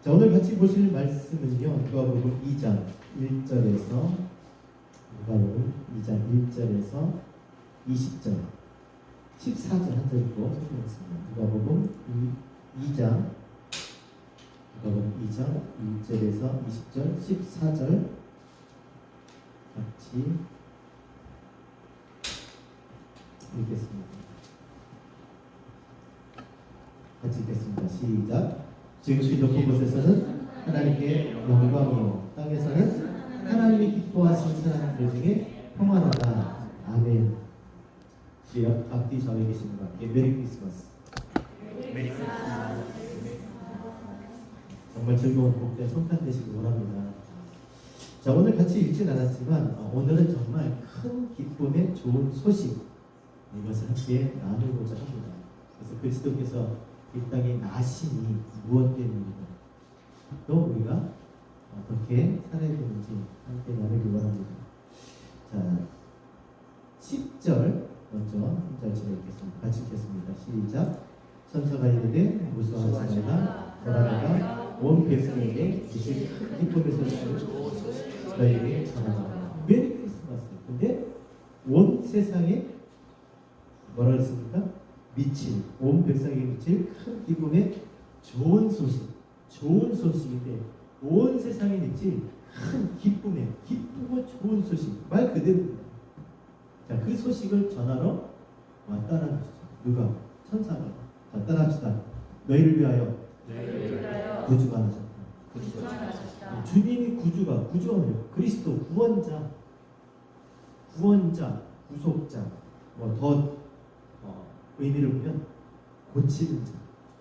자, 오늘 같이 보실 말씀은요, 누가복음 2장 1절에서 누가복음 2장 1절에서 20절, 14절 한 절 읽고 설명했습니다. 누가복음 2장 1절에서 20절, 14절 같이 읽겠습니다. 같이 읽겠습니다. 시작. 지극히 높은 곳에서는 하나님께 영광이요, 땅에서는 하나님이 기뻐하시는 사람들 중에 평안하다. 아멘. 앞뒤 좌우에 계신 분 함께 메리 크리스마스. 메리 크리스마스. 정말 즐거운 복된 성탄 되시길 원합니다. 자, 오늘 같이 읽진 않았지만 오늘은 정말 큰 기쁨의 좋은 소식, 이것을 함께 나누고자 합니다. 그래서 그리스도께서 이 땅에 나심이 무엇 때문인가, 또 우리가 어떻게 살아야 되는지 함께 나누기 원합니다. 자, 10절 먼저 한 절 제가 읽겠습니다. 같이 읽겠습니다. 시작. 천사가 이르되 무서워하지 말라. 보라내가 온 백성에게 이실 큰 기쁨의 소식을 너희에게 전하노라. 메리 크리스마스. 근데 온 세상에 뭐라 그랬습니까? 미칠, 온 백성에게 미칠 큰 기쁨의 좋은 소식, 좋은 소식인데 온 세상에 미칠 큰 기쁨의, 기쁘고 좋은 소식, 말 그대로입니다. 자, 그 소식을 전하러 왔다는 것이죠. 누가? 천사가. 자, 따라합시다. 너희를 위하여 구주가 나셨다. 주님이 구주가 뭐예요? 그리스도, 구원자, 구속자, 더 의미를 보면 고치는 자,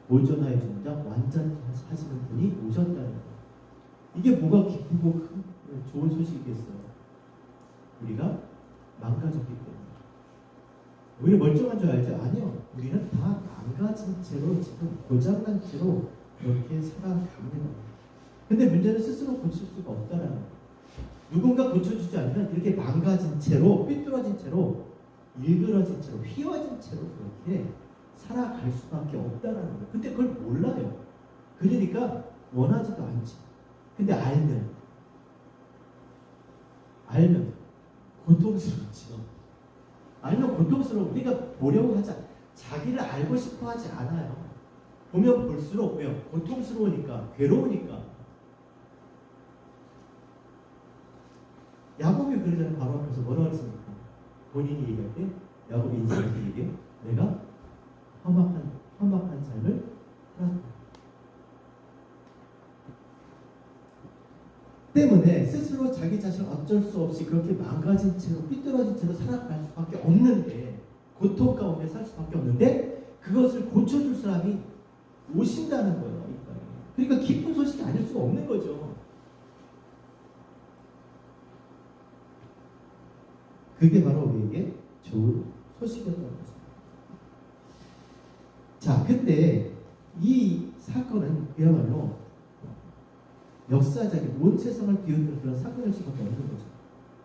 보존하여 주는 자, 완전하시는 분이 오셨다는 거예요. 이게 뭐가 기쁘고 큰 좋은 소식이겠어요? 우리가 망가졌기 때문에. 우리 멀쩡한 줄 알죠? 아니요. 우리는 다 망가진 채로, 지금 고장난 채로 이렇게 살아갑니다. 근데 문제는 스스로 고칠 수가 없다라는 거예요. 누군가 고쳐주지 않으면 이렇게 망가진 채로, 삐뚤어진 채로, 일그러진 채로, 휘어진 채로 그렇게 살아갈 수밖에 없다라는 거예요. 근데 그걸 몰라요. 그러니까 원하지도 않지. 근데 알면 고통스럽지요. 알면 고통스러워. 우리가 보려고 하자. 자기를 알고 싶어 하지 않아요. 보면 볼수록 왜요? 고통스러우니까, 괴로우니까. 야곱이 그러잖아요. 바로 앞에서 뭐라고 했습니까? 본인이 얘기할 때 야곱이 인생한테 얘기해. 내가 험악한 삶을 살았다. 때문에 스스로 자기 자신을 어쩔 수 없이 그렇게 망가진 채로, 삐뚤어진 채로 살아갈 수밖에 없는데, 고통 가운데 살 수밖에 없는데, 그것을 고쳐줄 사람이 오신다는 거예요. 그러니까 기쁜 소식이 아닐 수가 없는 거죠. 그게 바로 우리에게 좋은 소식이었던 것입니다. 자, 근데 이 사건은 그야말로 역사적인 온 세상을 비웃는 그런 사건일 수밖에 없는 거죠.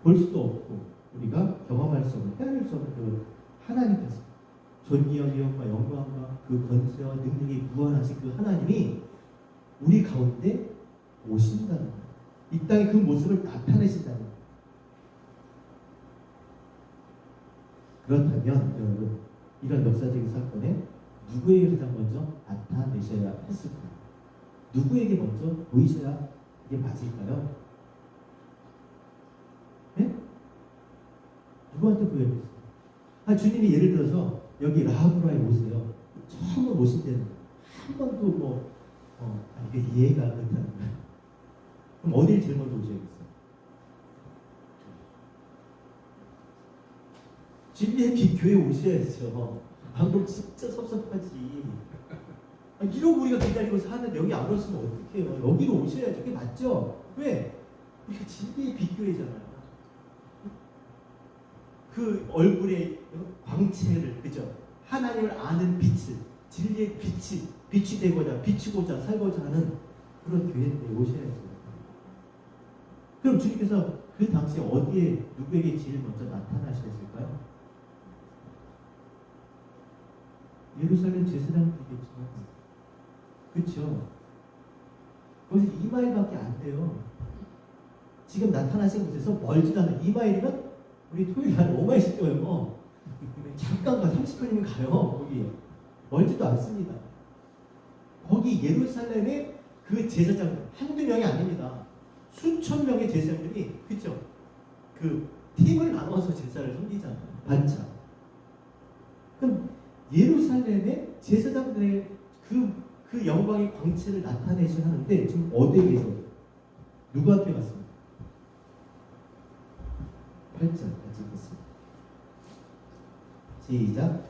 볼 수도 없고 우리가 경험할 수 없는, 헤아릴 수 없는 그 하나님께서 존귀와 위엄과 영광과 그 권세와 능력이 무한하신 그 하나님이 우리 가운데 오신다는 거예요. 이 땅에 그 모습을 나타내신다는 거예요. 그렇다면 여러분, 이런 역사적인 사건에 누구에게 가장 먼저 나타내셔야 했을까요? 누구에게 먼저 보이셔야 이게 맞을까요? 네? 누구한테 보여야겠어요? 주님이 예를 들어서 여기 라하브라에 오세요. 처음 오신 데는 한 번도 이게 이해가 안 된다는 거예요. 그럼 어딜 제일 먼저 오셔야겠어요? 진리의 비교에 오셔야죠. 방금 진짜 섭섭하지. 이러고 우리가 기다리고 사는데 여기 안 오시면 어떡해요? 여기로 오셔야죠. 그게 맞죠? 왜? 우리가 진리의 비교회잖아요. 그 얼굴의 광채를, 그죠? 하나님을 아는 빛을, 진리의 빛이 되고자, 비추고자, 살고자 하는 그런 교회인데 오셔야죠. 그럼 주님께서 그 당시에 어디에, 누구에게 제일 먼저 나타나셨을까요? 예루살렘 제사장들이겠죠. 그렇죠. 거기서 2마일밖에 안 돼요. 지금 나타나신 곳에서 멀지도 않은 2마일이면 우리 토요일 날 5마일씩 뛰어요. 잠깐 가 30분이면 가요. 거기 멀지도 않습니다. 거기 예루살렘에 그 제사장 한두 명이 아닙니다. 수천 명의 제사장들이 그죠? 그 팀을 나눠서 제사를 섬기잖아요. 반차. 그럼 예루살렘의 제사장들의 그 영광의 광채를 나타내셔야 하는데 지금 어디에 계세요? 누구한테 갔습니까? 8절 같이 읽겠습니다. 시작.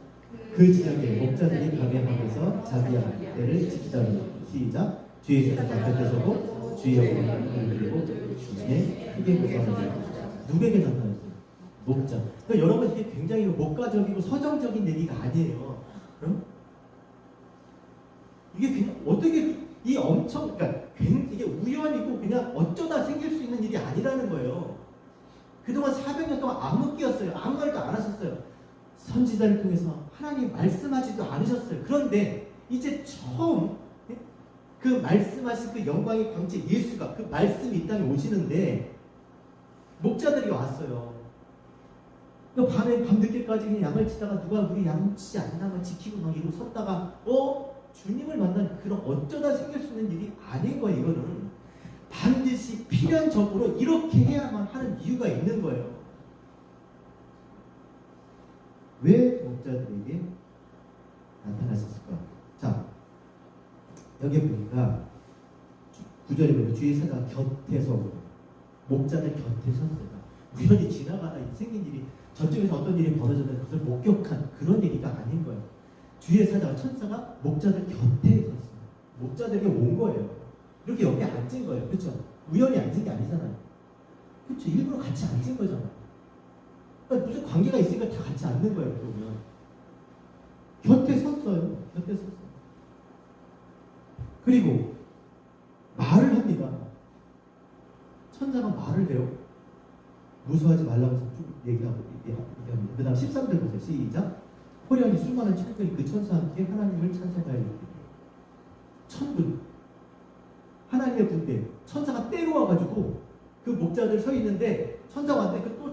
그 지역에 목자들이 방해하면서 자기 앞대를 지키더니 시작. 주의 사자가 곁에 서고 주의 영광을 그리고 주의 크게 보상하며 누구에게 나타났어요? 목자. 그러니까 여러분 이게 굉장히 목가적이고 서정적인 얘기가 아니에요. 응? 이게 그냥 어떻게 이 엄청 그러니까 이게 우연이고 그냥 어쩌다 생길 수 있는 일이 아니라는 거예요. 그동안 400년 동안 암흑기였어요. 아무 말도 안 하셨어요. 선지자를 통해서 하나님 말씀하지도 않으셨어요. 그런데 이제 처음 그 말씀하신 그 영광의 광채 예수가 그 말씀이 이 땅에 오시는데 목자들이 왔어요. 밤에 밤늦게까지 그냥 양을 치다가 누가 우리 양 치지 않나만 지키고 막 이러고 섰다가 주님을 만난 그런 어쩌다 생길 수 있는 일이 아닌 거예요. 이거는 반드시 필연적으로 이렇게 해야만 하는 이유가 있는 거예요. 왜 목자들에게 나타났을까? 자, 여기 보니까 9절에 보면 주의 사자가 곁에 서고 목자들 곁에 섰어요. 우연히 지나가다 생긴 일이 저쪽에서 어떤 일이 벌어졌는데 그것을 목격한 그런 얘기가 아닌 거예요. 주의 사자가 천사가 목자들 곁에 섰어요. 목자들에게 온 거예요. 이렇게 여기 앉은 거예요. 그렇죠? 우연히 앉은 게 아니잖아요. 그렇죠? 일부러 같이 앉은 거잖아요. 그러니까 무슨 관계가 있으니까 다 같이 앉는 거예요. 그러면 곁에 섰어요. 곁에 섰어요. 그리고 말을 합니다. 천사가 말을 해요. 무서워하지 말라고 쭉 얘기합니다. 그 다음 13절 보세요. 시작. 호련히 수많은 천군이 그 천사와 함께 하나님을 찬송하여 천군, 하나님의 군대, 천사가 때려와가지고 그 목자들 서 있는데 천사가 왔는데 그 또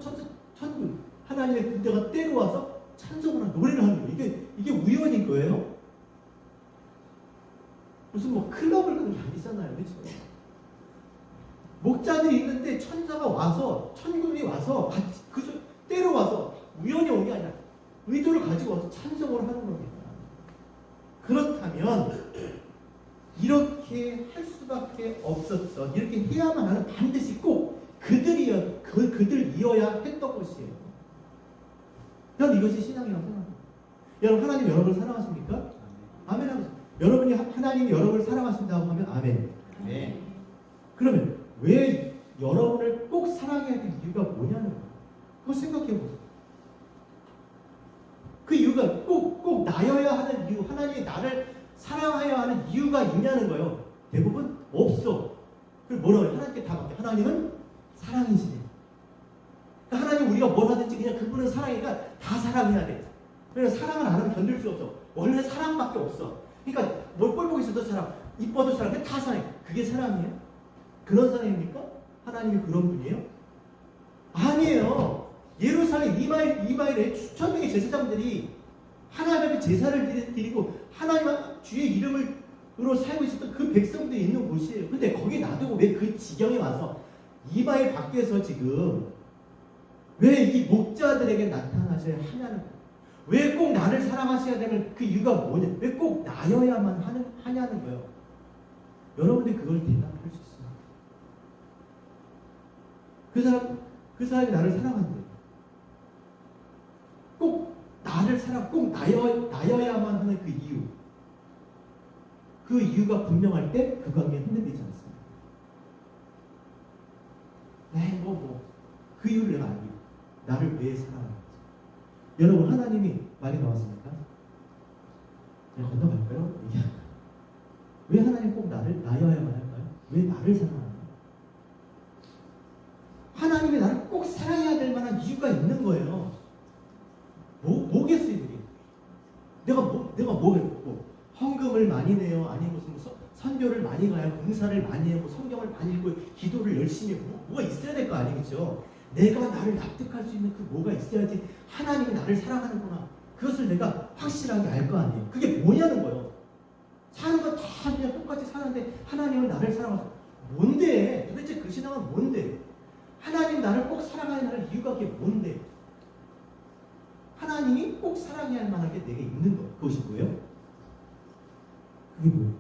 천군, 하나님의 군대가 때려와서 찬송을 하는 노래를 하는 거예요. 이게 우연인 거예요? 무슨 뭐 클럽을 그런 게 아니잖아요. 그렇죠? 목자들이 있는데 천사가 와서 천군이 와서 같이 때려와서 우연히 온 게 아니라 의도를 가지고 와서 찬송을 하는 겁니다. 그렇다면 이렇게 할 수밖에 없었던, 이렇게 해야만 하는, 반드시 꼭 그들이어야 했던 것이에요. 저는 이것이 신앙이라고 생각합니다. 여러분, 하나님 여러분을 사랑하십니까? 아멘 하면서 여러분이 하나님이 여러분을 사랑하신다고 하면 아멘. 네. 그러면 왜 여러분을 꼭 사랑해야 될 이유가 뭐냐는 거예요. 그걸 생각해 보세요. 그 이유가 꼭 나여야 하는 이유, 하나님이 나를 사랑해야 하는 이유가 있냐는 거예요. 대부분 없어. 그걸 뭐라고 해요? 하나님께 다 맡겨. 하나님은 사랑이시네. 그러니까 하나님 우리가 뭘 하든지 그냥 그분은 사랑이니까 다 사랑해야 돼. 그래서 사랑을 안 하면 견딜 수 없어. 원래 사랑밖에 없어. 그러니까 뭘 꼴 보고 있어도 사랑, 이뻐도 사랑, 다 사랑해. 그게 사랑이에요? 그런 사랑입니까? 하나님이 그런 분이에요? 아니에요. 예루살렘 이마일에 수천 명의 제사장들이 하나님의 제사를 드리고 하나님 주의 이름으로 살고 있었던 그 백성들이 있는 곳이에요. 근데 거기 놔두고 왜 그 지경에 와서 이마일 밖에서 지금 왜 이 목자들에게 나타나셔야 하냐는 거예요. 왜 꼭 나를 사랑하셔야 되는 그 이유가 뭐냐? 왜 꼭 나여야만 하냐는 거예요. 여러분들이 그걸 대답할 수 있어요. 그 사람이 나를 사랑한대. 꼭 나를 꼭 나여야만 하는 그 이유. 그 이유가 분명할 때 그 관계에 흔들리지 않습니다. 그 이유를 내가 알고 나를 왜 사랑하는지. 여러분, 하나님이 말이 나왔습니까? 그냥 건너갈까요? 왜 하나님 꼭 나여야만 할까요? 왜 나를 사랑하나요? 하나님이 나를 꼭 사랑해야 될 만한 이유가 있는 거예요. 뭐겠어요, 이게? 내가 뭐겠고? 헌금을 많이 내요? 아니면 무슨 선교를 많이 가요, 봉사를 많이 하고 성경을 많이 읽고 기도를 열심히 하고 뭐가 있어야 될 거 아니겠죠. 내가 나를 납득할 수 있는 그 뭐가 있어야지 하나님이 나를 사랑하는구나. 그것을 내가 확실하게 알 거 아니에요. 그게 뭐냐는 거예요. 사는 건 다 그냥 똑같이 사는데 하나님은 나를 사랑하셔. 뭔데? 도대체 그 신앙은 뭔데? 하나님 나를 꼭 사랑하는 나를 이유가 그게 뭔데? 하나님이 꼭 사랑해야 할 만한 게 내게 있는 거. 그것이 뭐예요? 그게 뭐예요?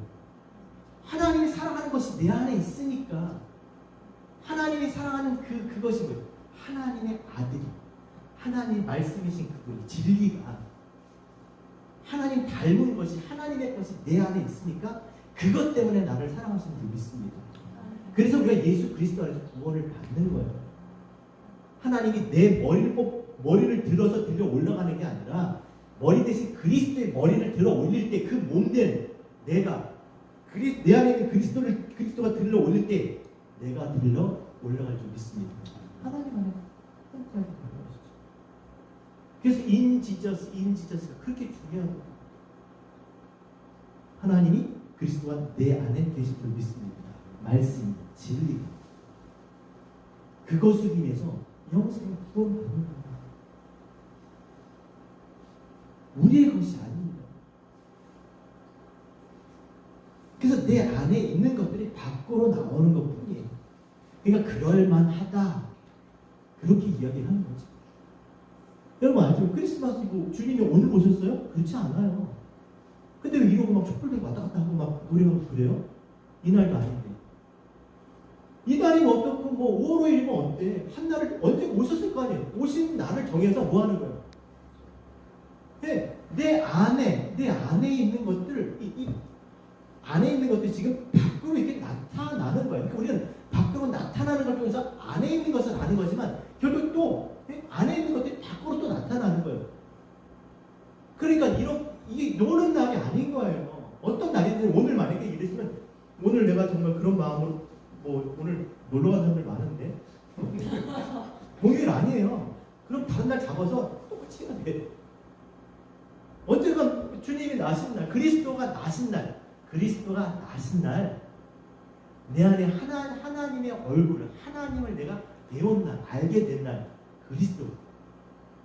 하나님이 사랑하는 것이 내 안에 있으니까. 하나님이 사랑하는 그것이 뭐예요? 하나님의 아들이, 하나님의 말씀이신 그분이, 진리가, 하나님 닮은 것이, 하나님의 것이 내 안에 있으니까 그것 때문에 나를 사랑하시는 줄 믿습니다. 그래서 우리가 예수 그리스도 안에서 구원을 받는 거예요. 하나님이 내 머리를 들어서 들려 올라가는 게 아니라 머리 대신 그리스도의 머리를 들어 올릴 때 그 몸된 내가 내 안에 있는 그리스도가 들러 올릴 때 내가 들러 올라갈 줄 믿습니다. 하나님 안에 혼자서 걸어가시죠. 그래서 인지저스가 그렇게 중요한 거예요. 하나님이 그리스도가 내 안에 계실 줄 믿습니다. 말씀, 진리, 그것을 위해서 영생을 구원받는 겁니다. 우리의 것이 아닙니다. 그래서 내 안에 있는 것들이 밖으로 나오는 것뿐이에요. 그러니까 그럴만하다, 그렇게 이야기하는 거죠. 여러분 알죠? 크리스마스이고 주님이 오늘 오셨어요? 그렇지 않아요. 근데 왜 이러고 막 촛불 들고 왔다 갔다 하고 막 노래하고 그래요? 이날도 아닌데. 이날이면 어떻고 뭐 5월 5일이면 어때? 한날을 언제 오셨을 거 아니에요? 오신 날을 정해서 뭐 하는 거예요? 내 안에 있는 것들, 안에 있는 것들이 지금 밖으로 이렇게 나타나는 거예요. 그러니까 우리는 밖으로 나타나는 걸 통해서 안에 있는 것을 아는 거지만 결국 또 안에 있는 것들이 밖으로 또 나타나는 거예요. 그러니까 이게 노는 날이 아닌 거예요. 어떤 날이든 오늘 만약에 이랬으면 오늘 내가 정말 그런 마음으로 뭐 오늘 놀러 간 사람들 많은데 공휴일 아니에요. 그럼 다른 날 잡아서 똑같이 해야 돼. 언제가 주님이 나신 날, 그리스도가 나신 날, 내 안에 하나님의 얼굴을, 하나님을 내가 배운 날, 알게 된 날, 그리스도가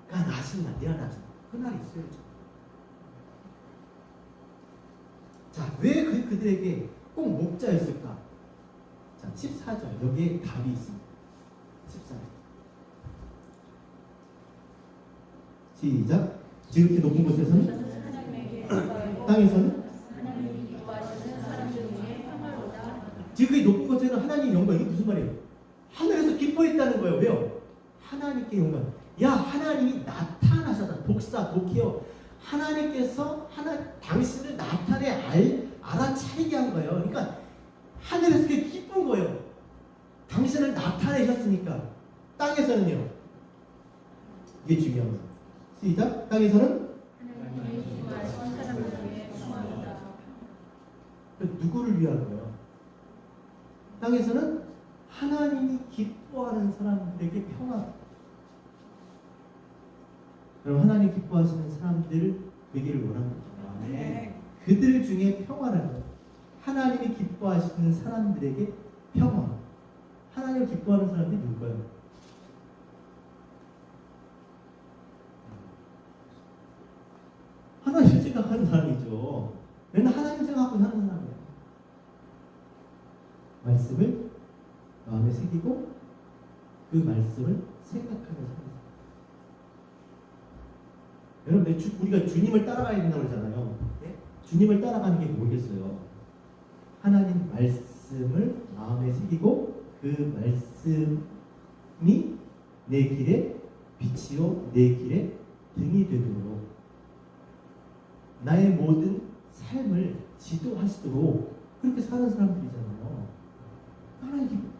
나신 날, 내 안에 나신 날, 그 날이 있어야죠. 자, 왜 그들에게 꼭 목자였을까? 자, 14절, 여기에 답이 있습니다. 14절. 시작. 지극히 높은 곳에서는 땅에서는 지극히 높은 곳에는 하나님 영광. 이게 무슨 말이에요? 하늘에서 기뻐했다는 거예요. 왜요? 하나님께 영광. 야, 하나님이 나타나셨다. 독해요. 하나님께서 당신을 알아차리게 한 거예요. 그러니까 하늘에서 그게 기쁜 거예요. 당신을 나타내셨으니까. 땅에서는요. 이게 중요한 거예요. 시작. 땅에서는 누구를 위한 거예요? 땅에서는 하나님이 기뻐하는 사람들에게 평화. 여러분, 하나님 기뻐하시는 사람들 되기를 원합니다. 네. 그들 중에 평화라는, 하나님이 기뻐하시는 사람들에게 평화. 하나님을 기뻐하는 사람들이 누굴까요? 하나님 생각하는 사람이죠. 맨날 하나님 생각하고 사는 사람이에요. 말씀을 마음에 새기고 그 말씀을 생각하며 사는 사람. 여러분, 우리가 주님을 따라가야 된다고 그러잖아요. 네? 주님을 따라가는 게 뭐겠어요? 하나님 말씀을 마음에 새기고 그 말씀이 내 길에 빛이요 내 길에 등이 되도록 나의 모든 삶을 지도하시도록 그렇게 사는 사람들이잖아요. 하나님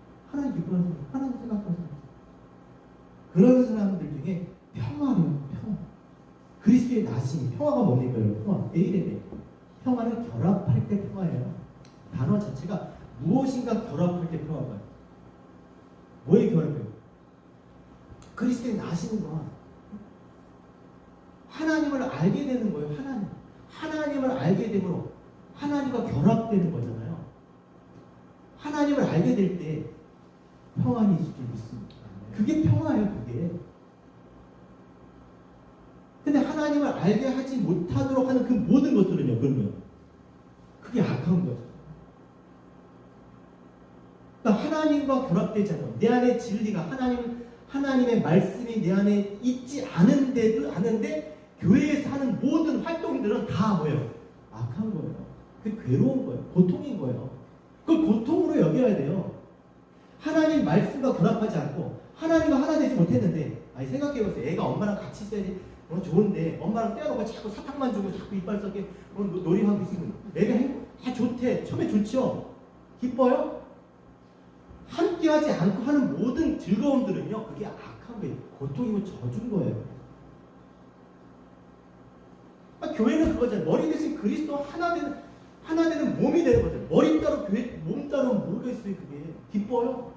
기뻐하는 사람, 하나님 생각하는 사람. 그런 사람들 중에 평화로요. 평화. 그리스도의 나심이, 평화가 뭡니까? 평화. 에이레네. 평화는 결합할 때 평화예요. 단어 자체가 무엇인가 결합할 때 평화가. 뭐에 결합해요? 그리스도의 나시는 거. 하나님을 알게 되는 거예요. 하나님을 알게 되므로 하나님과 결합되는 거잖아요. 하나님을 알게 될 때 평안이 있을 줄 믿습니다. 그게 평화예요, 그게. 근데 하나님을 알게 하지 못하도록 하는 그 모든 것들은요, 그러면 그게 악한 거죠. 그러니까 하나님과 결합되잖아요. 내 안에 진리가 하나님의 말씀이 내 안에 있지 않은데 교회에서 하는 모든 활동들은 다 뭐예요? 악한 거예요. 그게 괴로운 거예요. 고통인 거예요. 그걸 고통으로 여겨야 돼요. 하나님 말씀과 결합하지 않고 하나님과 하나 되지 못했는데, 아니 생각해보세요. 애가 엄마랑 같이 있어야지 좋은데 엄마랑 떼어놓고 자꾸 사탕만 주고 자꾸 이빨 썩게 놀이하고 있으면 애가 좋대. 처음에 좋죠. 기뻐요? 함께하지 않고 하는 모든 즐거움들은요, 그게 악한 거예요. 고통이고 저주인 거예요. 교회는 그거잖아요. 머리 대신 그리스도 하나 되는 몸이 되는 거죠. 머리 따로 교회, 몸 따로는 모르겠어요. 그게 기뻐요.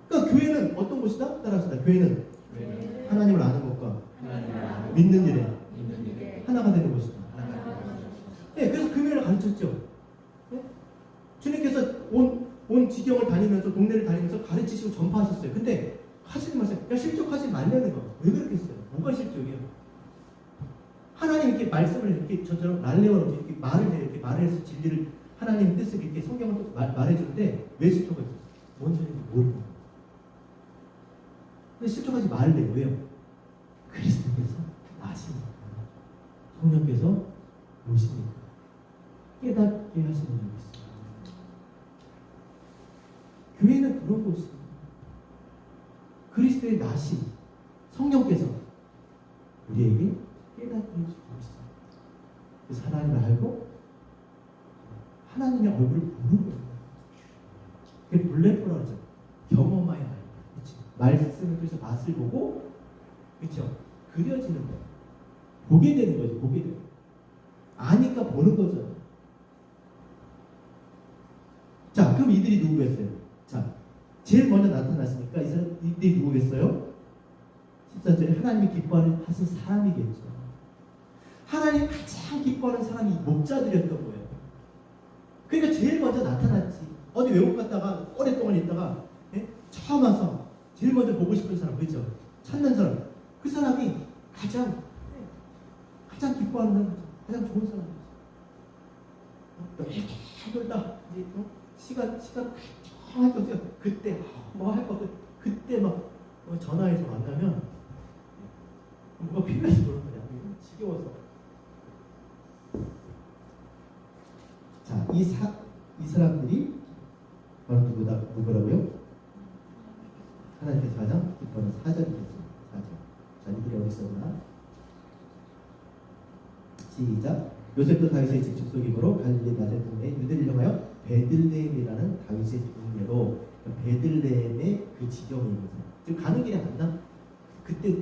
그러니까 교회는 어떤 곳이다? 따라합시다. 교회는 하나님을 아는 것과 믿는 일에 하나가 되는 곳이다. 네, 그래서 금요일을 가르쳤죠. 네? 주님께서 온 지경을 다니면서 동네를 다니면서 가르치시고 전파하셨어요. 근데 하시는 말씀, 야 실족하지 말라는 거. 왜 그렇게 했어요? 뭐가 실족이에요? 하나님 이렇게 말씀을 이렇게 저처럼 랄레오로 이렇게 이렇게 말을 해서 진리를 하나님 뜻을 이렇게 성경을 말해주는데 왜 실족했어요? 뭔 소리인지 모르고. 근데 실족하지 말래요. 왜요? 그리스도께서 나시니까, 성령께서 오시니까 깨닫게 하시는 적이 있어요. 교회는 그런 곳이에요. 그리스도의 나심, 성령께서 우리에게 깨닫게 해주고 있어요. 그래서 하나님을 알고 하나님의 얼굴을 보는 거예요. 그게 블랙보라고 하죠. 경험하여 알고. 그렇죠? 말씀을 통해서 맛을 보고, 그렇죠? 그려지는 거예요. 보게 되는 거죠. 보게 되는 거예요. 아니까 보는 거죠. 자, 그럼 이들이 누구겠어요? 자, 제일 먼저 나타났으니까 이들이 누구겠어요? 14절에 하나님이 기뻐하는 사람이겠죠. 하나님 가장 기뻐하는 사람이 목자들이었던 거예요. 그러니까 제일 먼저 나타났지. 어디 외국 갔다가 오랫동안 있다가 처음 와서 제일 먼저 보고 싶은 사람, 그렇죠? 찾는 사람. 그 사람이 가장 기뻐하는 사람이죠. 가장 좋은 사람이죠. 이렇게 놀다 이제 시간 할 거 없어요. 그때 뭐 할 거 없어요. 그때 막 전화해서 만나면 뭐가 필요해서 그런 거냐. 지겨워서. 자, 이 사람들이 바로 누구라고요? 하나님께서 가장 기뻐하는 사절이겠습니다. 사절. 자, 이들이 어디 있었나? 시작. 요셉도 다윗의 집 축소기므로 갈릴리 나세 동네 유대를 향하여 베들레헴이라는 다윗의 동네로, 베들레헴의 그 지경에 있는 사람. 지금 가는 길에 만나 그때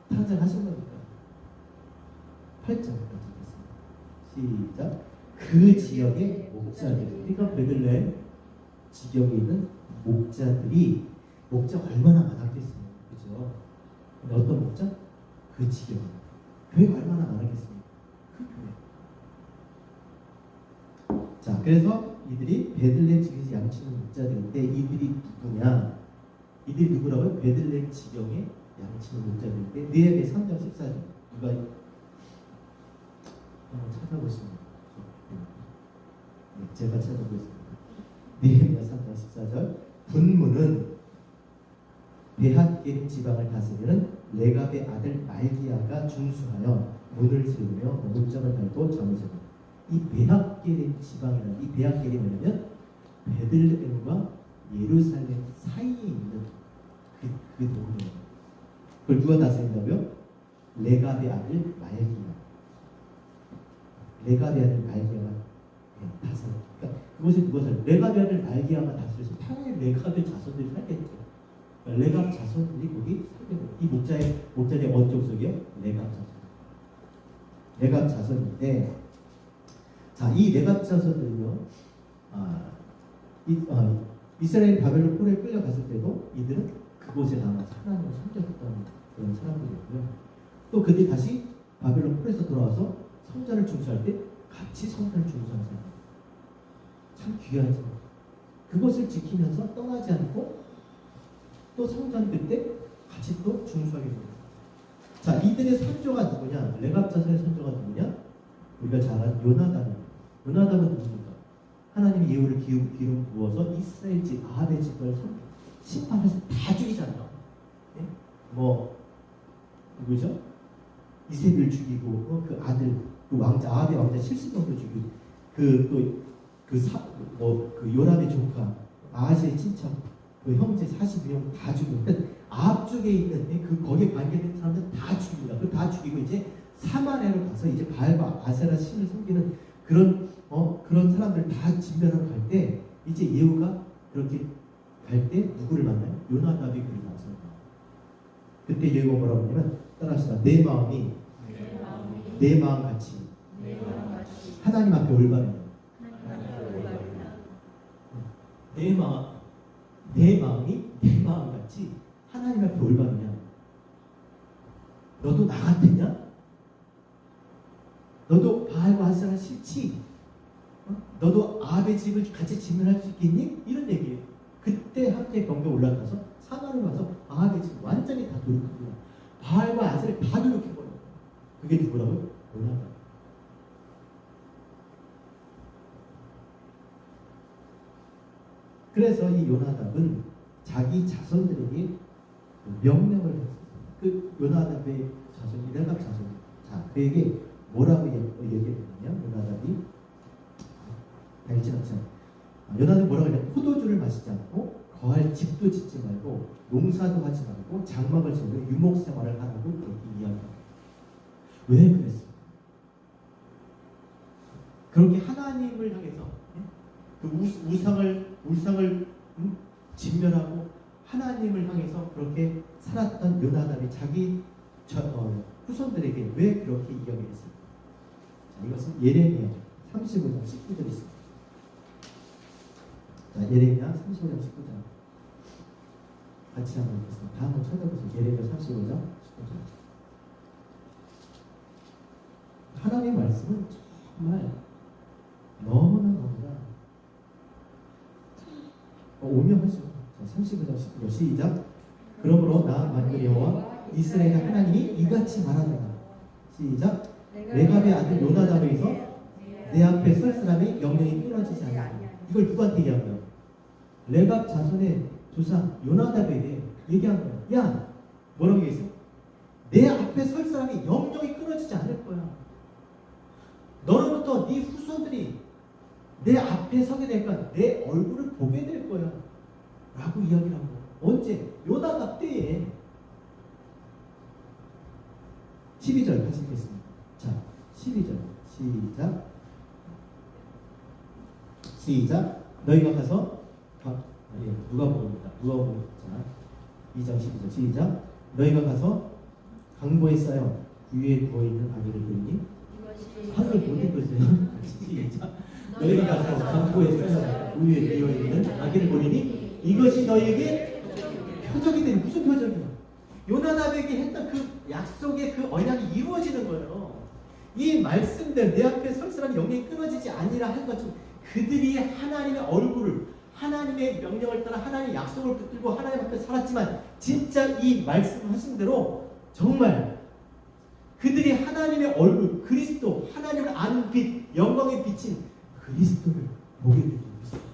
탄생하신 거니까. 8절까지 읽겠습니다. 시작. 그 지역의 목자들, 그러니까 베들레헴 지역에 있는 목자가 얼마나 많았겠어요, 그렇죠? 근데 어떤 목자? 그 지역. 교회가 얼마나 많았겠습니까? 그 교회. 자, 그래서 이들이 베들레헴 지역에서 양치는 목자들인데, 이들이 누구냐? 이들이 누구라고요? 베들레헴 지경의 양치는 목자들인데, 느헤미야 3장 14절 누가 찾아보시면 제가 찾아보겠습니다. 느헤미야 3장 14절. 분문은 베핫게림 지방을 다스리는 레갑의 아들 말기야가 중수하여 문을 세우며 목장을 밟고 잠을 자고. 이 베핫게림 지방이라는, 이 베핫게림이 뭐냐면 베들레헴과 예루살렘 사이에 있는 그 동네예요. 그걸 누가 다스린다고요? 레갑의 아들 말기야. 레갑의 아들 말기야가 다스려. 그러니까 그곳에 누가 살아요? 레갑의 아들 말기야가 다스려서 당연히 레갑의 자손들이 살겠죠. 그러니까 레갑 자손들이 거기 살게 돼요. 이 목자의 어느 쪽 속이요? 레갑 자손. 레갑 자손인데, 자, 이 레갑 자손들은요, 이스라엘 바벨론 꼴에 끌려갔을 때도 이들은 그곳에 남아서 하나님을 섬겼던 그런 사람들이었고요. 또 그들이 다시 바벨론 꼴에서 돌아와서 성전을 중수할 때 같이 성전을 중수한 사람. 참 귀하죠. 그것을 지키면서 떠나지 않고 또 성전될 때 같이 또 중수하게 됩니다. 자, 이들의 선조가 누구냐? 레갑 자손의 선조가 누구냐? 우리가 잘 아는 요나단입니다. 요나단은 누굽니까? 하나님이 예후를 기름 부어서 이스라엘 집 아합의 집을 심판해서 다 죽이잖아요. 네? 뭐 누구죠? 이세벨 죽이고 그 아들 그 왕자 아합의 왕자 70명도 죽이고 그 요람의 조카 아하스의 친척 그 형제 42명 다 죽이고 그러니까 아합 쪽에 있는 그 거기에 관계된 사람들 다 죽입니다. 그 다 죽이고 이제 사마리아로 가서 이제 바알과 아세라 신을 섬기는 그런 사람들 다 진멸하러 갈 때 이제 예후가 그렇게 갈 때 누구를 만나요? 요나답이 그를 나서요. 그때 예후가 뭐라고 하냐면 따라합시다. 내 마음이 내 마음 같이 하나님 앞에 올바르냐. 내 마음이 내 마음 같이 하나님 앞에 올바르냐. 너도 나 같으냐? 너도 바알과 아세라 싫지? 너도 아합의 집을 같이 진멸할 수 있겠니? 이런 얘기예요. 그때 함께 경계 올라가서 사마를 가서 아합의 집 완전히 다 도륙합니다. 바알과 아세를 다 도륙해버려요. 그게 누구라고요? 요나답. 그래서 이 요나답은 자기 자손들에게 명령을 했어요. 그 요나답의 자손, 레갑 자손. 자, 그에게 뭐라고 얘기했냐면 요나답이 요나답이 뭐라고 했냐면 포도주를 마시지 않고 거할 집도 짓지 말고 농사도 하지 말고 장막을 지으고 유목 생활을 하라고 그렇게 이야기합니다. 왜 그랬어요? 그렇게 하나님을 향해서 그 우상을 진멸하고 하나님을 향해서 그렇게 살았던 요나답이 자기 후손들에게 왜 그렇게 이야기했을까? 자, 이것은 예레미야 35장 19절에 있습니다. 자, 예레미야 35장 19절 같이 한번 읽겠습니다. 다 한번 찾아보세요. 예레미야 35장 19절. 하나님의 말씀은 정말 너무나 오묘하죠. 자, 35장 19절 시작. 그러므로 나 만군의 여호와 이스라엘 하나님이 이같이 말하노라. 시작. 레갑의 아들 요나답에게서 내 앞에 설 사람이 영영이 끊어지지 않아. 이걸 누구한테 얘기한 거야? 레갑 자손의 조상 요나답에게 얘기한 거야. 야, 뭐라고 얘기했어? 내 앞에 설 사람이 영영이 끊어지지 않을 거야. 너로부터 네 후손들이 내 앞에 서게 되니까 내 얼굴을 보게 될 거야. 라고 이야기를 한 거야. 언제? 요나답 때에. 12절 같이 읽겠습니다. 자, 12절 시작. 너희가 가서 누가복음입니다. 누가복음. 자, 2장 12절 시작. 너희가 가서 강보에 쌓여 위에 부어있는 아기를 보이니 한글 못 읽으세요. 시작. 너희가 가서 강보에 쌓여 위에 부어있는 아기를 보이니 이것이 너희에게 표적이 되니. 무슨 표적이야? 요나답에게 했던 그 약속의 그 언약이 이루어지는 거예요. 이 말씀들 내 앞에 설 사람이 영영이 끊어지지 아니라 한 것처럼 그들이 하나님의 얼굴을 하나님의 명령을 따라 하나님의 약속을 붙들고 하나님 앞에 살았지만 진짜 이 말씀하신 대로 정말 그들이 하나님의 얼굴 그리스도 하나님을 아는 빛 영광의 빛인 그리스도를 보게 되는 것입니다.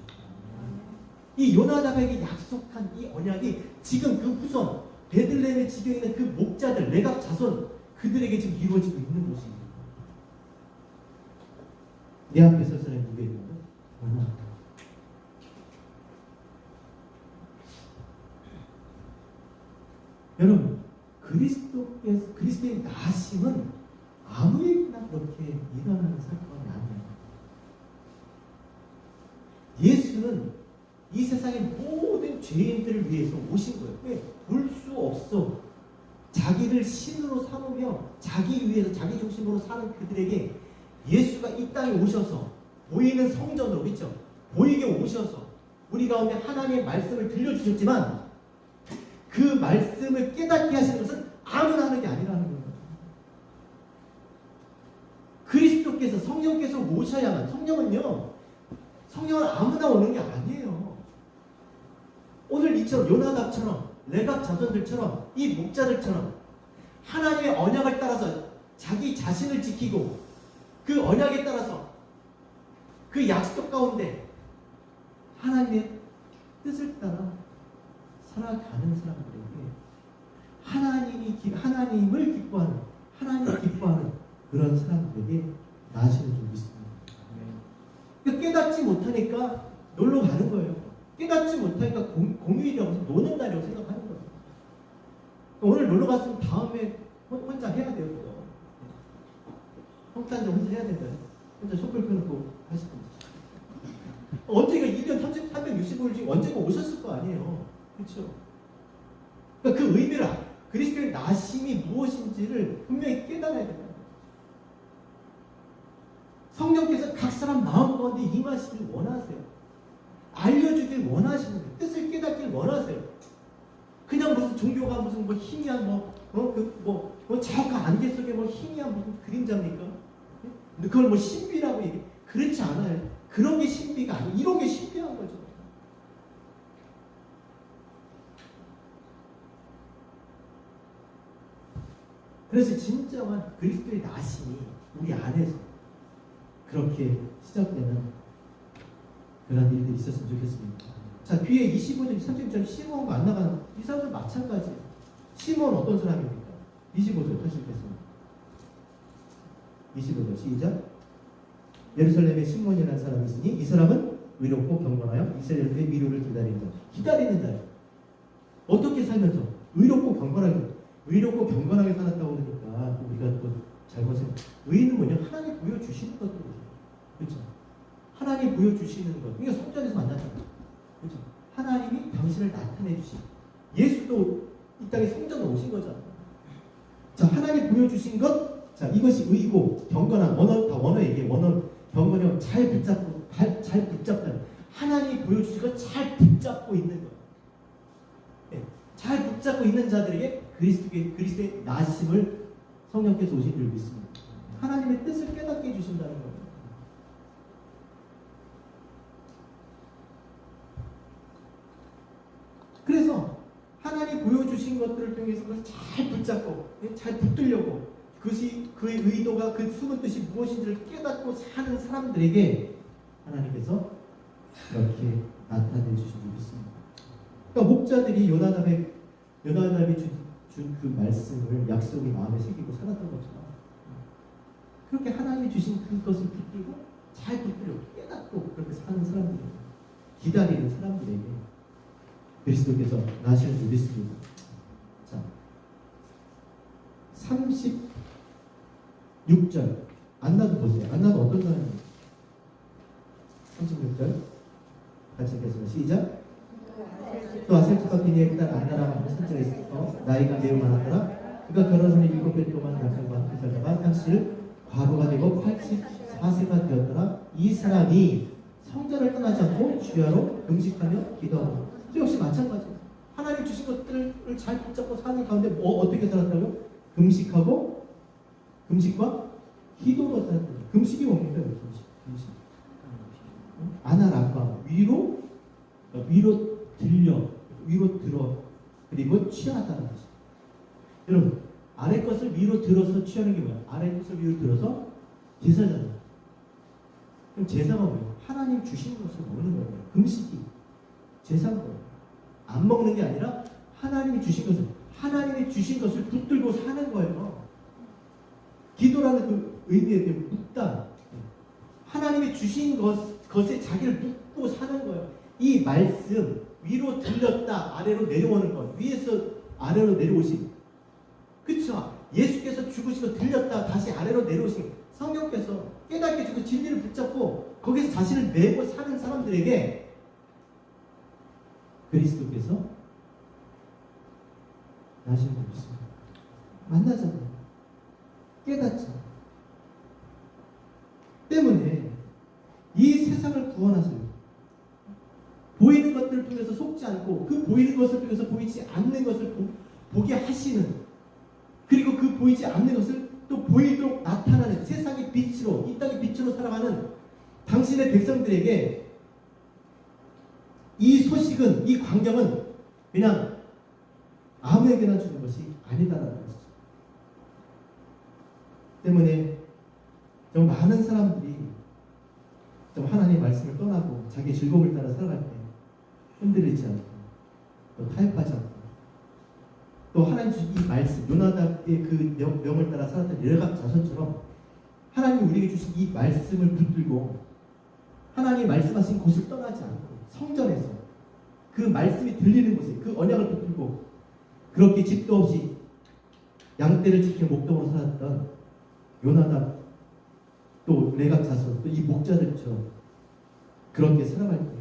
이 요나답에게 약속한 이 언약이 지금 그 후손 베들레헴의 지경에 있는 그 목자들 레갑 자손 그들에게 지금 이루어지고 있는 것입니다. 내 앞에 설 사람이 누구예요? 여러분 그리스도의 나심은 아무에게나 그렇게 일어나는 사건이 아니에요. 예수는 이 세상의 모든 죄인들을 위해서 오신 거예요. 왜? 볼 수 없어. 자기를 신으로 삼으며 자기 위해서 자기 중심으로 사는 그들에게 예수가 이 땅에 오셔서 보이는 성전으로 그렇죠? 보이게 오셔서 우리 가운데 하나님의 말씀을 들려주셨지만 그 말씀을 깨닫게 하시는 것은 아무나 하는 게 아니라는 거예요. 성령께서 오셔야만 성령은요 성령은 아무나 오는 게 아니에요. 오늘 이처럼 요나답처럼 레갑 자손들처럼 이 목자들처럼 하나님의 언약을 따라서 자기 자신을 지키고 그 언약에 따라서 그 약속 가운데 하나님의 뜻을 따라 살아가는 사람들에게 하나님을 기뻐하는, 하나님을 기뻐하는 그런 사람들에게 나시는 줄 믿습니다. 그러니까 깨닫지 못하니까 놀러 가는 거예요. 깨닫지 못하니까 공휴일이라고 해서 노는 날이라고 생각하는 거예요. 오늘 놀러 갔으면 다음에 혼자 해야 돼요. 그거. 성탄절 혼자 해야 된다. 혼자 촛불 켜놓고 하시든지. 언제가 1년 365일 중에 언제가 오셨을 거 아니에요. 그렇죠? 그러니까 그 의미를 그리스도의 나심이 무엇인지를 분명히 깨달아야 된다. 성령께서 각 사람 마음 가운데 임하시길 원하세요. 알려주길 원하시는 거예요. 뜻을 깨닫길 원하세요. 그냥 무슨 종교가 무슨 뭐 희미한 저 안개 속에 뭐 희미한 무슨 그림자입니까? 그걸 뭐 신비라고 얘기해. 그렇지 않아요. 그런 게 신비가 아니에요. 이런 게 신비한 거죠. 그래서 진정한 그리스도의 나심이 우리 안에서 그렇게 시작되는 그런 일들이 있었으면 좋겠습니다. 자, 뒤에 25절, 30절 시몬과 안 나가는 이 사람들 마찬가지예요. 시몬 어떤 사람입니까? 25절 하시겠습니다. 25절 시작. 예루살렘에 시몬이라는 사람이 있으니 이 사람은 의롭고 경건하여 이스라엘의 미루를 기다리는 자. 기다리는 자예요. 어떻게 살면서 의롭고 경건하게 살았다고 그러니까 우리가 또 잘못해서 의인은 뭐냐? 하나님 보여주시는 것들이죠. 그렇죠? 하나님 보여주시는 것. 그러니까 성전에서 만났잖아요. 그렇죠? 하나님이 당신을 나타내 주신. 예수도 이 땅에 성전에 오신 거잖아요. 자, 하나님 보여주신 것. 자, 이것이 의고 경건한 원어 얘기해. 경건이 잘 붙잡다. 하나님이 보여주신 것 잘 붙잡고 있는 것. 네, 잘 붙잡고 있는 자들에게 그리스도의 나심을 성령께서 오신 줄 믿습니다. 하나님의 뜻을 깨닫게 해주신다는 거예요. 그래서 하나님 보여주신 것들을 통해서 그걸 잘 붙잡고 잘 붙들려고 그것이 그의 의도가 그 숨은 뜻이 무엇인지를 깨닫고 사는 사람들에게 하나님께서 그렇게 나타내 주신 줄 믿습니다. 그러니까 목자들이 요나답이 준 그 말씀을 약속이 마음에 새기고 살았던 것처럼 그렇게 하나님이 주신 그것을 붙들고 잘 붙들고 깨닫고 그렇게 사는 사람들에게 기다리는 사람들에게 그리스도께서 나시는 줄 믿습니다. 자, 36절 안나도 보세요. 안나도 어떤 사람입니까? 36절 같이 읽겠습니다. 시작. 또 아셀츠가 비니의 딸 안나라고 하는 손자가 있어 나이가 매우 많았더라. 그가 결혼 후 7배 동안 남편과 함께 살다가 당시 과부가 되고 84세가 되었더라. 이 사람이 성전을 떠나지 않고 주야로 금식하며 기도하고 또 역시 마찬가지예요. 하나님 주신 것들을 잘 붙잡고 사는 가운데 어떻게 살았다고요? 금식과 기도로 살았다. 금식이 뭡니까? 금식. 아나라과 위로 들어 그리고 취하다는 것이. 여러분 아래 것을 위로 들어서 취하는 게 뭐야? 아래 것을 위로 들어서 제사잖아요. 그럼 제사가 뭐예요? 하나님 주신 것을 먹는 거예요. 금식이 제사인 거예요. 안 먹는 게 아니라 하나님이 주신 것을 붙들고 사는 거예요. 기도라는 그 의미에 대해 묻다. 하나님이 주신 것에 자기를 묻고 사는 거예요. 이 말씀 위로 들렸다 아래로 내려오는 것, 위에서 아래로 내려오신, 그쵸? 예수께서 죽으신 거 들렸다 다시 아래로 내려오신 성령께서 깨닫게 주고 진리를 붙잡고 거기서 자신을 메고 사는 사람들에게 그리스도께서 나시는 줄 믿습니다. 만나잖아요. 깨닫죠. 때문에 이 세상을 구원하세요. 보이는 것들을 통해서 속지 않고 그 보이는 것을 통해서 보이지 않는 것을 보게 하시는, 그리고 그 보이지 않는 것을 또 보이도록 나타나는 세상의 빛으로, 이 땅의 빛으로 살아가는 당신의 백성들에게 소식은, 이 광경은 그냥 아무에게나 주는 것이 아니다라는 것이죠. 때문에 좀 많은 사람들이 좀 하나님의 말씀을 떠나고 자기 즐거움을 따라 살아갈 때 흔들리지 않고 또 타협하지 않고 또 하나님 주신 이 말씀, 요나답의 그 명을 따라 살았던 레갑 자손처럼 하나님이 우리에게 주신 이 말씀을 붙들고 하나님이 말씀하신 곳을 떠나지 않고 성전에서 그 말씀이 들리는 곳에 그 언약을 붙들고 그렇게 집도 없이 양떼를 지키는 목동으로 살았던 요나답 또 레갑 자손 또 이 목자들처럼 그렇게 살아갈 때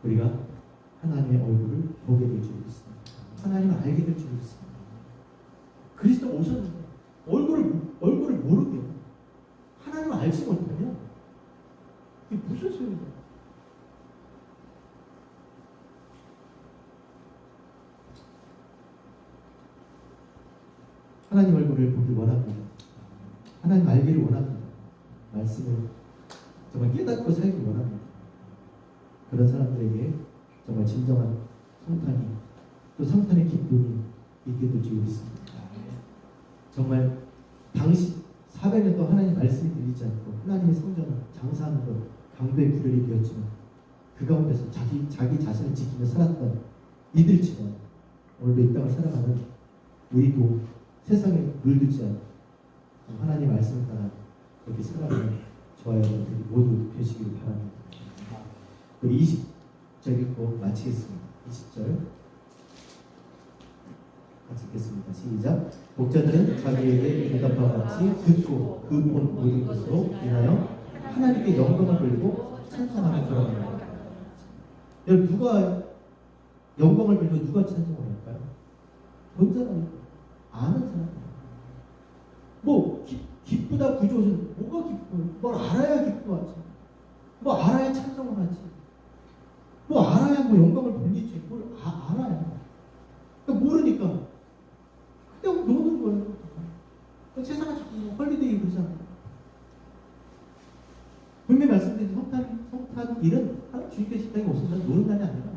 우리가 하나님의 얼굴을 보게 될 줄 믿습니다. 하나님을 알게 될 줄 믿습니다. 그리스도 오셨는데 얼굴을 모르게 하나님을 알지 못하면 이게 무슨 소용이냐? 하나님 얼굴을 보길 원합니다. 하나님 알기를 원합니다. 말씀을 정말 깨닫고 살기 원합니다. 그런 사람들에게 정말 진정한 성탄이 또 성탄의 기쁨이 있게 될 줄 믿습니다. 정말 당시 400년 동안 하나님 말씀이 들리지 않고 하나님의 성전을 장사하는 것 강도의 구별이 되었지만 그 가운데서 자기 자신을 지키며 살았던 이들처럼 오늘도 이 땅을 살아가는 우리도 세상에 물들지 않고 하나님 말씀을 따라 그렇게 살아가는 저와 여러분들이 모두 되시기를 바랍니다. 우리 20절 읽고 마치겠습니다. 20절 같이 읽겠습니다. 시작. 목자들은 자기에게 대답과 같이 듣고 그 본 모든 것으로 인하여 하나님께 영광을 돌리고 찬송하며 돌아갑니다. 여러분 누가 영광을 돌리고 누가 찬송을 할까요? 본 사람이 아는 사람. 뭐 기쁘다 구조는 뭐가 기뻐요? 뭘 알아야 기뻐하지. 뭐 알아야 찬송을 하지. 뭐 알아야 뭐 영광을 돌리지. 뭘 알아야. 그러니까 모르니까 그냥 노는 거예요. 그러니까 세상은 자꾸 헐리데이 그러잖아요. 분명히 말씀드린 성탄 일은 하나님 주님께서 이 땅에 오신다는 노는 날이 아니라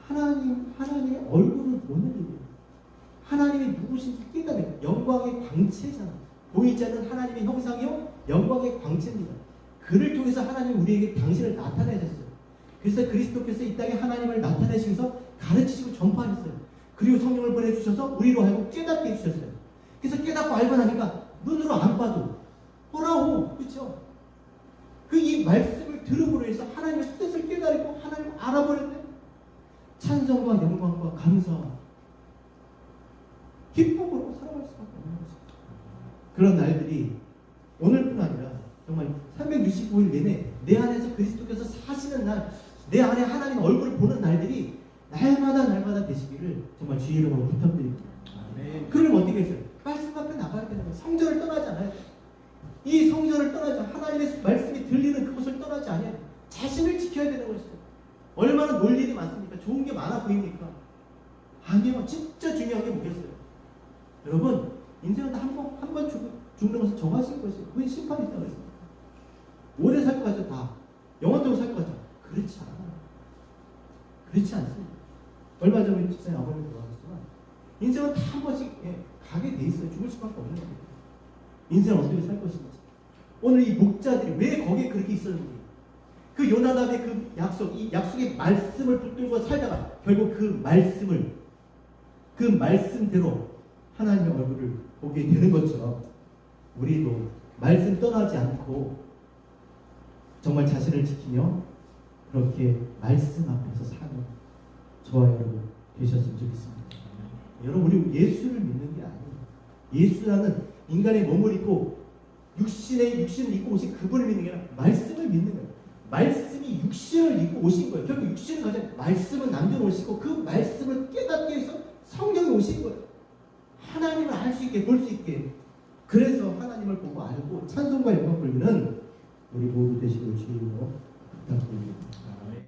하나님의 얼굴을 보는 일이에요. 하나님이 누구신지 깨닫는 영광의 광채잖아요. 보이지 않는 하나님의 형상이요 영광의 광채입니다. 그를 통해서 하나님 우리에게 당신을 나타내셨어요. 그래서 그리스도께서 이 땅에 하나님을 나타내시면서 가르치시고 전파하셨어요. 그리고 성령을 보내주셔서 우리로 하여금 깨닫게 해주셨어요. 그래서 깨닫고 알고 나니까 눈으로 안 봐도 보라고 그렇죠? 그 이 말씀을 들음으로 해서 하나님의 뜻을 깨달고 하나님을 알아버렸네. 찬송과 영광과 감사와 기쁨으로 살아갈 수밖에 없는 것이죠. 그런 날들이 오늘뿐 아니라 정말 365일 내내 내 안에서 그리스도께서 사시는 날, 내 안에 하나님 얼굴을 보는 날들이 날마다 되시기를 정말 주의 이름으로 부탁드립니다. 그러면 어떻게 했어요? 말씀 앞에 나가야 되는 거예요. 성전을 떠나지 않아요. 이 성전을 떠나지 않아요. 하나님의 말씀이 들리는 그곳을 떠나지 않아요. 자신을 지켜야 되는 것이죠. 얼마나 놀 일이 많습니까? 좋은 게 많아 보입니까? 아니요. 진짜 중요한 게 뭐겠어요? 여러분, 인생은 한 번 죽는 것은 정하신 것이에요. 그게 심판이 있다고 했습니다. 오래 살 것 같죠? 다. 영원토록 살 것 같죠? 그렇지 않아요. 그렇지 않습니다. 얼마 전에 집사님 아버님이 돌아가셨지만 인생은 다 한 번씩 가게 돼 있어요. 죽을 수밖에 없는 거예요. 인생을 어떻게 살 것인지. 오늘 이 목자들이 왜 거기에 그렇게 있었는지. 그 요나답의 그 약속, 이 약속의 말씀을 붙들고 살다가 결국 그 말씀대로 하나님의 얼굴을 보게 되는 것처럼 우리도 말씀 떠나지 않고 정말 자신을 지키며 그렇게 말씀 앞에서 사는 저와 여러분 되셨으면 좋겠습니다. 여러분 우리 예수를 믿는 게 아니에요. 예수라는 인간의 몸을 입고 육신을 입고 오신 그분을 믿는 게 아니라 말씀을 믿는 거예요. 말씀이 육신을 입고 오신 거예요. 결국 육신을 가진 말씀은 남겨놓으시고 그 말씀을 깨닫게 해서 성령이 오신 거예요. 하나님을 알 수 있게 볼 수 있게. 그래서 하나님을 보고 알고 찬송과 영광 돌리는 우리 모두 되시기를 주님으로 부탁드립니다.